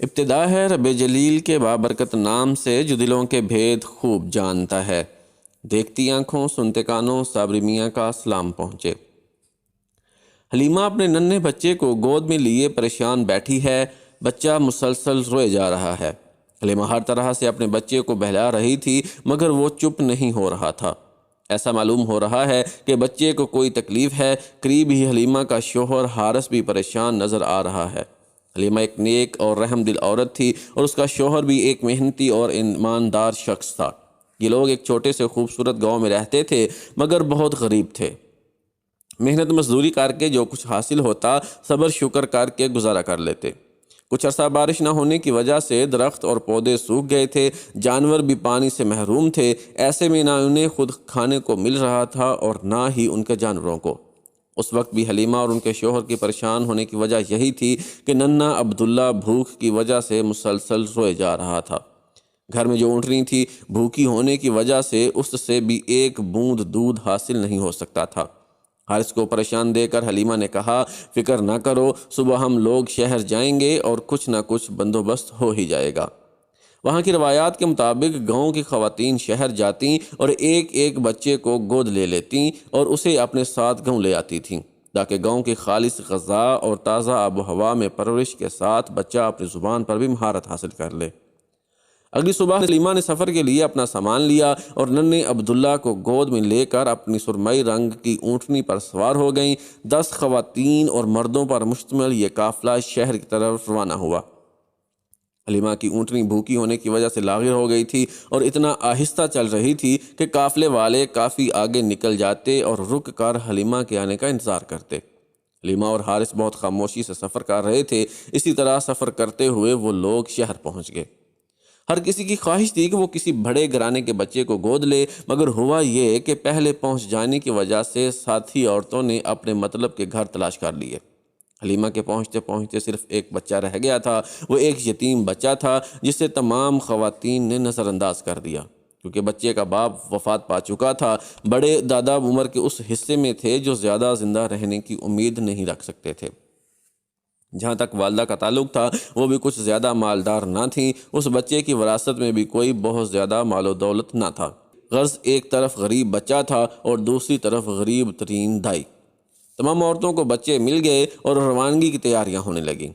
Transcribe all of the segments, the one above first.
ابتدا ہے رب جلیل کے بابرکت نام سے جو دلوں کے بھید خوب جانتا ہے۔ دیکھتی آنکھوں سنتے کانوں صابری میاں کا سلام پہنچے۔ حلیمہ اپنے ننھے بچے کو گود میں لیے پریشان بیٹھی ہے۔ بچہ مسلسل روئے جا رہا ہے۔ حلیمہ ہر طرح سے اپنے بچے کو بہلا رہی تھی مگر وہ چپ نہیں ہو رہا تھا۔ ایسا معلوم ہو رہا ہے کہ بچے کو کوئی تکلیف ہے۔ قریب ہی حلیمہ کا شوہر حارث بھی پریشان نظر آ رہا ہے۔ حلیمہ ایک نیک اور رحم دل عورت تھی اور اس کا شوہر بھی ایک محنتی اور ایماندار شخص تھا۔ یہ لوگ ایک چھوٹے سے خوبصورت گاؤں میں رہتے تھے مگر بہت غریب تھے۔ محنت مزدوری کر کے جو کچھ حاصل ہوتا صبر شکر کر کے گزارا کر لیتے۔ کچھ عرصہ بارش نہ ہونے کی وجہ سے درخت اور پودے سوکھ گئے تھے، جانور بھی پانی سے محروم تھے۔ ایسے میں نہ انہیں خود کھانے کو مل رہا تھا اور نہ ہی ان کے جانوروں کو۔ اس وقت بھی حلیمہ اور ان کے شوہر کی پریشان ہونے کی وجہ یہی تھی کہ ننھا عبداللہ بھوک کی وجہ سے مسلسل روئے جا رہا تھا۔ گھر میں جو اونٹنی تھی بھوکی ہونے کی وجہ سے اس سے بھی ایک بوند دودھ حاصل نہیں ہو سکتا تھا۔ حارث کو پریشان دے کر حلیمہ نے کہا، فکر نہ کرو، صبح ہم لوگ شہر جائیں گے اور کچھ نہ کچھ بندوبست ہو ہی جائے گا۔ وہاں کی روایات کے مطابق گاؤں کی خواتین شہر جاتیں اور ایک ایک بچے کو گود لے لیتیں اور اسے اپنے ساتھ گاؤں لے آتی تھیں تاکہ گاؤں کی خالص غذا اور تازہ آب و ہوا میں پرورش کے ساتھ بچہ اپنی زبان پر بھی مہارت حاصل کر لے۔ اگلی صبح حلیمہ نے سفر کے لیے اپنا سامان لیا اور ننھے عبداللہ کو گود میں لے کر اپنی سرمئی رنگ کی اونٹنی پر سوار ہو گئیں۔ 10 خواتین اور مردوں پر مشتمل یہ قافلہ شہر کی طرف روانہ ہوا۔ حلیمہ کی اونٹنی بھوکی ہونے کی وجہ سے لاغر ہو گئی تھی اور اتنا آہستہ چل رہی تھی کہ قافلے والے کافی آگے نکل جاتے اور رک کر حلیمہ کے آنے کا انتظار کرتے۔ حلیمہ اور حارث بہت خاموشی سے سفر کر رہے تھے۔ اسی طرح سفر کرتے ہوئے وہ لوگ شہر پہنچ گئے۔ ہر کسی کی خواہش تھی کہ وہ کسی بڑے گھرانے کے بچے کو گود لے، مگر ہوا یہ کہ پہلے پہنچ جانے کی وجہ سے ساتھی عورتوں نے اپنے مطلب کے گھر تلاش کر لیے۔ حلیمہ کے پہنچتے پہنچتے صرف ایک بچہ رہ گیا تھا۔ وہ ایک یتیم بچہ تھا جسے تمام خواتین نے نظر انداز کر دیا کیونکہ بچے کا باپ وفات پا چکا تھا۔ بڑے دادا عمر کے اس حصے میں تھے جو زیادہ زندہ رہنے کی امید نہیں رکھ سکتے تھے۔ جہاں تک والدہ کا تعلق تھا وہ بھی کچھ زیادہ مالدار نہ تھیں۔ اس بچے کی وراثت میں بھی کوئی بہت زیادہ مال و دولت نہ تھا۔ غرض ایک طرف غریب بچہ تھا اور دوسری طرف غریب ترین دائی۔ تمام عورتوں کو بچے مل گئے اور روانگی کی تیاریاں ہونے لگیں۔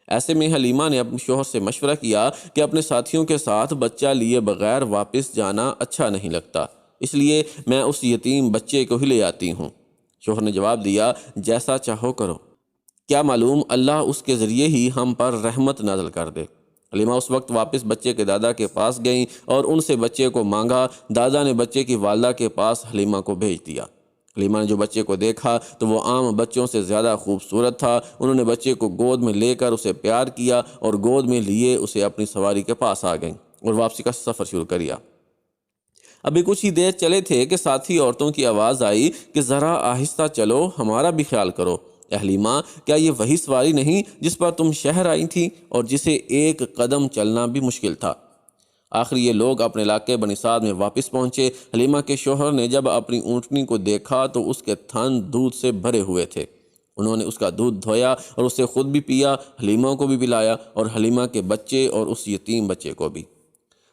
ایسے میں حلیمہ نے اپنے شوہر سے مشورہ کیا کہ اپنے ساتھیوں کے ساتھ بچہ لیے بغیر واپس جانا اچھا نہیں لگتا، اس لیے میں اس یتیم بچے کو ہی لے آتی ہوں۔ شوہر نے جواب دیا، جیسا چاہو کرو، کیا معلوم اللہ اس کے ذریعے ہی ہم پر رحمت نازل کر دے۔ حلیمہ اس وقت واپس بچے کے دادا کے پاس گئیں اور ان سے بچے کو مانگا۔ دادا نے بچے کی والدہ کے پاس حلیمہ کو بھیج دیا۔ حلیمہ نے جو بچے کو دیکھا تو وہ عام بچوں سے زیادہ خوبصورت تھا۔ انہوں نے بچے کو گود میں لے کر اسے پیار کیا اور گود میں لیے اسے اپنی سواری کے پاس آ گئیں اور واپسی کا سفر شروع کیا۔ ابھی کچھ ہی دیر چلے تھے کہ ساتھی عورتوں کی آواز آئی کہ ذرا آہستہ چلو، ہمارا بھی خیال کرو۔ اے حلیمہ، کیا یہ وہی سواری نہیں جس پر تم شہر آئی تھی اور جسے ایک قدم چلنا بھی مشکل تھا؟ آخر یہ لوگ اپنے علاقے بنی سعد میں واپس پہنچے۔ حلیمہ کے شوہر نے جب اپنی اونٹنی کو دیکھا تو اس کے تھن دودھ سے بھرے ہوئے تھے۔ انہوں نے اس کا دودھ دھویا اور اسے خود بھی پیا، حلیمہ کو بھی پلایا اور حلیمہ کے بچے اور اس یتیم بچے کو بھی۔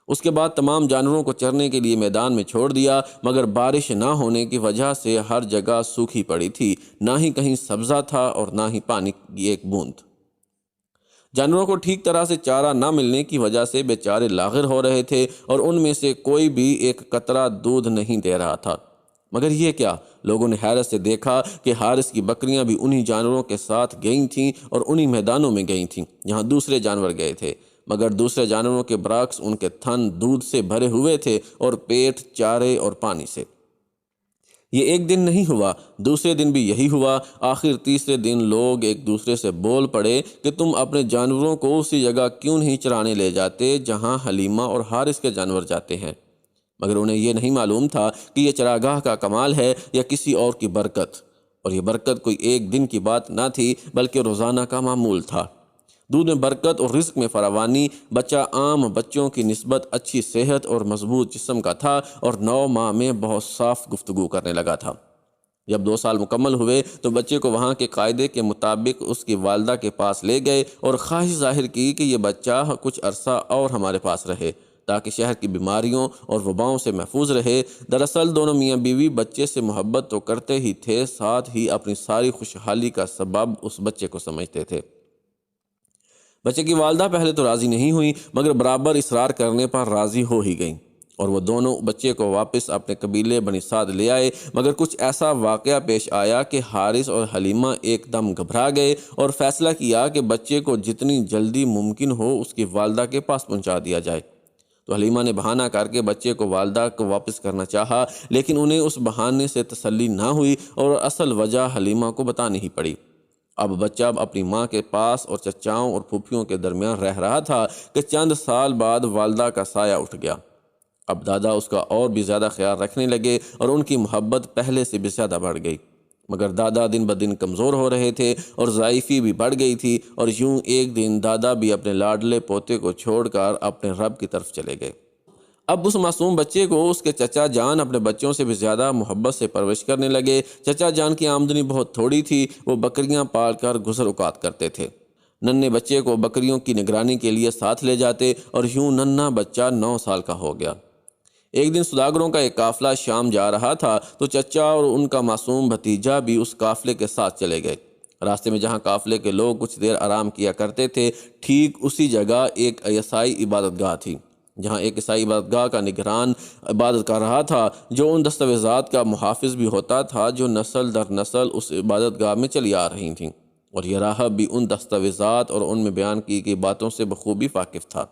اس کے بعد تمام جانوروں کو چرنے کے لیے میدان میں چھوڑ دیا، مگر بارش نہ ہونے کی وجہ سے ہر جگہ سوکھی پڑی تھی، نہ ہی کہیں سبزہ تھا اور نہ ہی پانی کی ایک بوند۔ جانوروں کو ٹھیک طرح سے چارہ نہ ملنے کی وجہ سے بیچارے لاغر ہو رہے تھے اور ان میں سے کوئی بھی ایک قطرہ دودھ نہیں دے رہا تھا۔ مگر یہ کیا؟ لوگوں نے حیرت سے دیکھا کہ حارث کی بکریاں بھی انہی جانوروں کے ساتھ گئی تھیں اور انہی میدانوں میں گئی تھیں جہاں دوسرے جانور گئے تھے، مگر دوسرے جانوروں کے برعکس ان کے تھن دودھ سے بھرے ہوئے تھے اور پیٹ چارے اور پانی سے۔ یہ ایک دن نہیں ہوا، دوسرے دن بھی یہی ہوا۔ آخر تیسرے دن لوگ ایک دوسرے سے بول پڑے کہ تم اپنے جانوروں کو اسی جگہ کیوں نہیں چرانے لے جاتے جہاں حلیمہ اور حارث کے جانور جاتے ہیں؟ مگر انہیں یہ نہیں معلوم تھا کہ یہ چراگاہ کا کمال ہے یا کسی اور کی برکت، اور یہ برکت کوئی ایک دن کی بات نہ تھی بلکہ روزانہ کا معمول تھا۔ دودھ میں برکت اور رزق میں فراوانی۔ بچہ عام بچوں کی نسبت اچھی صحت اور مضبوط جسم کا تھا اور 9 ماہ میں بہت صاف گفتگو کرنے لگا تھا۔ جب 2 سال مکمل ہوئے تو بچے کو وہاں کے قاعدے کے مطابق اس کی والدہ کے پاس لے گئے اور خواہش ظاہر کی کہ یہ بچہ کچھ عرصہ اور ہمارے پاس رہے تاکہ شہر کی بیماریوں اور وباؤں سے محفوظ رہے۔ دراصل دونوں میاں بیوی بچے سے محبت تو کرتے ہی تھے، ساتھ ہی اپنی ساری خوشحالی کا سبب اس بچے کو سمجھتے تھے۔ بچے کی والدہ پہلے تو راضی نہیں ہوئی، مگر برابر اصرار کرنے پر راضی ہو ہی گئیں، اور وہ دونوں بچے کو واپس اپنے قبیلے بنی سعد لے آئے۔ مگر کچھ ایسا واقعہ پیش آیا کہ حارث اور حلیمہ ایک دم گھبرا گئے اور فیصلہ کیا کہ بچے کو جتنی جلدی ممکن ہو اس کی والدہ کے پاس پہنچا دیا جائے۔ تو حلیمہ نے بہانہ کر کے بچے کو والدہ کو واپس کرنا چاہا، لیکن انہیں اس بہانے سے تسلی نہ ہوئی اور اصل وجہ حلیمہ کو بتانی ہی پڑی۔ اب بچہ اپنی ماں کے پاس اور چچاؤں اور پھوپھیوں کے درمیان رہ رہا تھا کہ چند سال بعد والدہ کا سایہ اٹھ گیا۔ اب دادا اس کا اور بھی زیادہ خیال رکھنے لگے اور ان کی محبت پہلے سے بھی زیادہ بڑھ گئی، مگر دادا دن بدن کمزور ہو رہے تھے اور ضعیفی بھی بڑھ گئی تھی، اور یوں ایک دن دادا بھی اپنے لاڈلے پوتے کو چھوڑ کر اپنے رب کی طرف چلے گئے۔ اب اس معصوم بچے کو اس کے چچا جان اپنے بچوں سے بھی زیادہ محبت سے پرورش کرنے لگے۔ چچا جان کی آمدنی بہت تھوڑی تھی، وہ بکریاں پال کر گزر اوقات کرتے تھے۔ ننھے بچے کو بکریوں کی نگرانی کے لیے ساتھ لے جاتے اور یوں ننھا بچہ 9 سال کا ہو گیا۔ ایک دن سوداگروں کا ایک قافلہ شام جا رہا تھا تو چچا اور ان کا معصوم بھتیجا بھی اس قافلے کے ساتھ چلے گئے۔ راستے میں جہاں قافلے کے لوگ کچھ دیر آرام کیا کرتے تھے، ٹھیک اسی جگہ ایک عیسائی عبادت گاہ تھی، جہاں ایک عیسائی عبادت گاہ کا نگران عبادت کر رہا تھا، جو ان دستاویزات کا محافظ بھی ہوتا تھا جو نسل در نسل اس عبادت گاہ میں چلی آ رہی تھیں، اور یہ راہب بھی ان دستاویزات اور ان میں بیان کی گئی باتوں سے بخوبی واقف تھا۔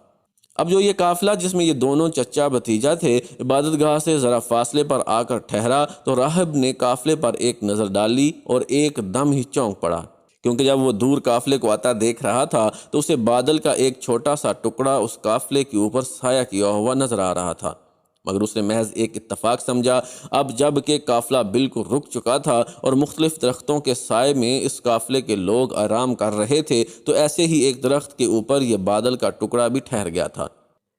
اب جو یہ قافلہ جس میں یہ دونوں چچا بھتیجا تھے عبادت گاہ سے ذرا فاصلے پر آ کر ٹھہرا تو راہب نے قافلے پر ایک نظر ڈالی اور ایک دم ہی چونک پڑا، کیونکہ جب وہ دور قافلے کو آتا دیکھ رہا تھا تو اسے بادل کا ایک چھوٹا سا ٹکڑا اس قافلے کے اوپر سایہ کیا ہوا نظر آ رہا تھا، مگر اس نے محض ایک اتفاق سمجھا۔ اب جب کہ قافلہ بالکل رک چکا تھا اور مختلف درختوں کے سائے میں اس قافلے کے لوگ آرام کر رہے تھے تو ایسے ہی ایک درخت کے اوپر یہ بادل کا ٹکڑا بھی ٹھہر گیا تھا۔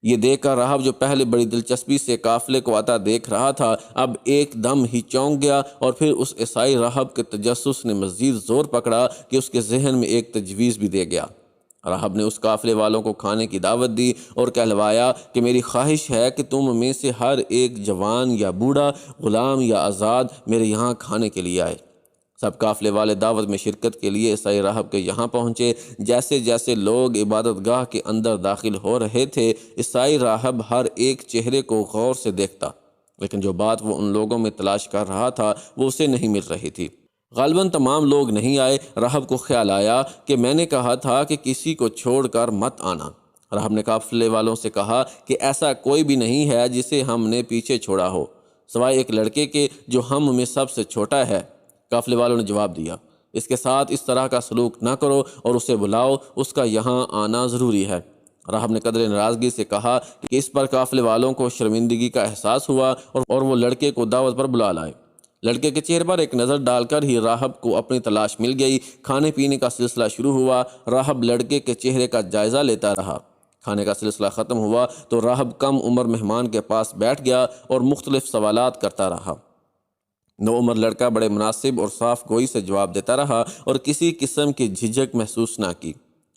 یہ دیکھ کر راہب جو پہلے بڑی دلچسپی سے قافلے کو آتا دیکھ رہا تھا اب ایک دم ہی چونک گیا، اور پھر اس عیسائی راہب کے تجسس نے مزید زور پکڑا کہ اس کے ذہن میں ایک تجویز بھی دے گیا۔ راہب نے اس قافلے والوں کو کھانے کی دعوت دی اور کہلوایا کہ میری خواہش ہے کہ تم میں سے ہر ایک جوان یا بوڑھا، غلام یا آزاد میرے یہاں کھانے کے لیے آئے۔ سب قافلے والے دعوت میں شرکت کے لیے عیسائی راہب کے یہاں پہنچے۔ جیسے جیسے لوگ عبادت گاہ کے اندر داخل ہو رہے تھے عیسائی راہب ہر ایک چہرے کو غور سے دیکھتا، لیکن جو بات وہ ان لوگوں میں تلاش کر رہا تھا وہ اسے نہیں مل رہی تھی۔ غالباً تمام لوگ نہیں آئے۔ راہب کو خیال آیا کہ میں نے کہا تھا کہ کسی کو چھوڑ کر مت آنا۔ راہب نے قافلے والوں سے کہا کہ ایسا کوئی بھی نہیں ہے جسے ہم نے پیچھے چھوڑا ہو، سوائے ایک لڑکے کے جو ہم میں سب سے چھوٹا ہے۔ قافلے والوں نے جواب دیا، اس کے ساتھ اس طرح کا سلوک نہ کرو اور اسے بلاؤ، اس کا یہاں آنا ضروری ہے۔ راہب نے قدر ناراضگی سے کہا کہ اس پر قافلے والوں کو شرمندگی کا احساس ہوا اور وہ لڑکے کو دعوت پر بلا لائے۔ لڑکے کے چہرے پر ایک نظر ڈال کر ہی راہب کو اپنی تلاش مل گئی۔ کھانے پینے کا سلسلہ شروع ہوا۔ راہب لڑکے کے چہرے کا جائزہ لیتا رہا۔ کھانے کا سلسلہ ختم ہوا تو راہب کم عمر مہمان کے پاس بیٹھ گیا اور مختلف سوالات کرتا رہا۔ نو عمر لڑکا بڑے مناسب اور صاف گوئی سے جواب دیتا رہا اور کسی قسم کی جھجک محسوس نہ کی۔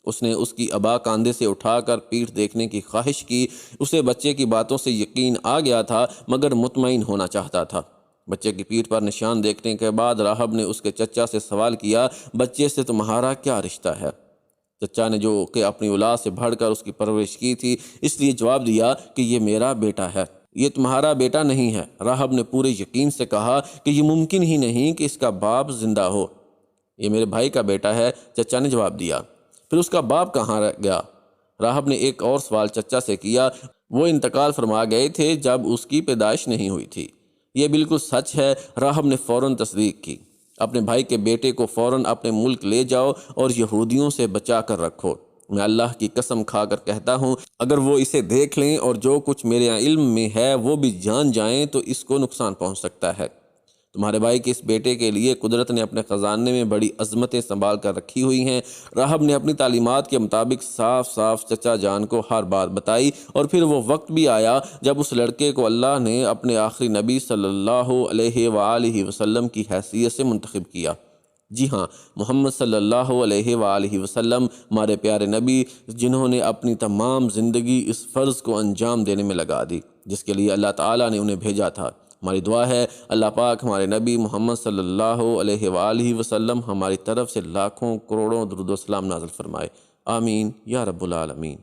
اس نے اس کی ابا کاندھے سے اٹھا کر پیٹھ دیکھنے کی خواہش کی۔ اسے بچے کی باتوں سے یقین آ گیا تھا مگر مطمئن ہونا چاہتا تھا۔ بچے کی پیٹھ پر نشان دیکھنے کے بعد راہب نے اس کے چچا سے سوال کیا، بچے سے تمہارا کیا رشتہ ہے؟ چچا نے جو کہ اپنی اولاد سے بڑھ کر اس کی پرورش کی تھی اس لیے جواب دیا کہ یہ میرا بیٹا ہے، یہ تمہارا بیٹا نہیں ہے۔ راہب نے پورے یقین سے کہا کہ یہ ممکن ہی نہیں کہ اس کا باپ زندہ ہو، یہ میرے بھائی کا بیٹا ہے۔ چچا نے جواب دیا، پھر اس کا باپ کہاں رہ گیا؟ راہب نے ایک اور سوال چچا سے کیا، وہ انتقال فرما گئے تھے جب اس کی پیدائش نہیں ہوئی تھی۔ یہ بالکل سچ ہے۔ راہب نے فوراً تصدیق کی، اپنے بھائی کے بیٹے کو فوراً اپنے ملک لے جاؤ اور یہودیوں سے بچا کر رکھو۔ میں اللہ کی قسم کھا کر کہتا ہوں اگر وہ اسے دیکھ لیں اور جو کچھ میرے علم میں ہے وہ بھی جان جائیں تو اس کو نقصان پہنچ سکتا ہے۔ تمہارے بھائی کے اس بیٹے کے لیے قدرت نے اپنے خزانے میں بڑی عظمتیں سنبھال کر رکھی ہوئی ہیں۔ راہب نے اپنی تعلیمات کے مطابق صاف صاف چچا جان کو ہر بات بتائی، اور پھر وہ وقت بھی آیا جب اس لڑکے کو اللہ نے اپنے آخری نبی صلی اللہ علیہ وآلہ وسلم کی حیثیت سے منتخب کیا۔ جی ہاں، محمد صلی اللہ علیہ وآلہ وسلم ہمارے پیارے نبی، جنہوں نے اپنی تمام زندگی اس فرض کو انجام دینے میں لگا دی جس کے لیے اللہ تعالیٰ نے انہیں بھیجا تھا۔ ہماری دعا ہے اللہ پاک ہمارے نبی محمد صلی اللہ علیہ وآلہ وسلم ہماری طرف سے لاکھوں کروڑوں درود و سلام نازل فرمائے۔ آمین یا رب العالمین۔